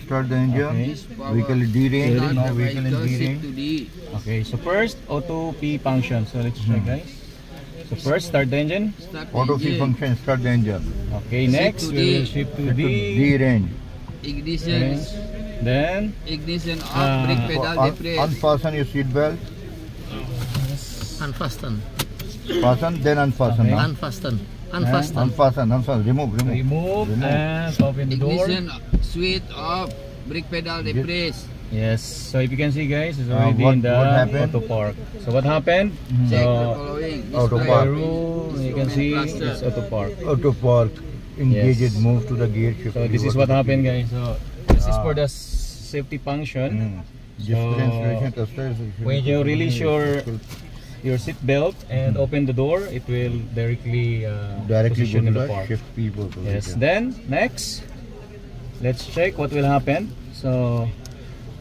Start the engine. Okay. Vehicle is D-range. Steering. Now vehicle is D-range. Okay, so first auto P function. So let's check, guys. So first start the engine. Auto P function. Start the engine. Okay, next we will shift to D-range. Ignition. Then Ignition off. Brake pedal depress. Unfasten your seat belt. Unfasten. Fasten, then unfasten. Okay. Now. Unfasten. Unfasten. Unfasten. Remove. And open the door. Ignition switch off. Brake pedal depress. Yes, so if you can see, guys, it's already what in the happened? auto park. So what happened? Check the So following. Auto Display. park. rule, you can see it's auto park. Auto park. Engage Yes. it. Move to the gear shift. So this is what happened, guys. So this is for the safety function. When you release your seat belt and open the door, it will directly position in the park. shift people. Yes. Then next, let's check what will happen. So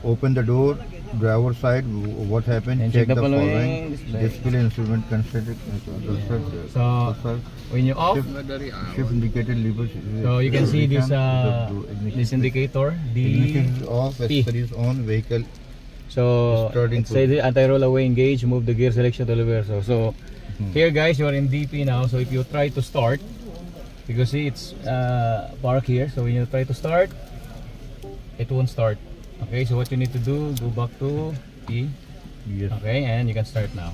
Open the door, driver side. What happened? And Check check the the following. following. Display instrument considered. So when you off, Shift indicated lever. so you can see this ignition indicator, ignition the is off. P. Accessories on. Vehicle. so Starting it says the anti-roll away engage, move the gear selection to reverse. So here, guys, you are in DP now. So if you try to start, you can see it's park here. So when you try to start, it won't start. Okay, so what you need to do, go back to P. Yes. Okay, and you can start now.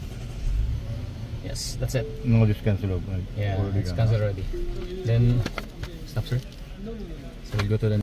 Yes, that's it. No, this cancel open. Yeah, Already it's done. cancelled already. Then stop, sir. So we'll go to the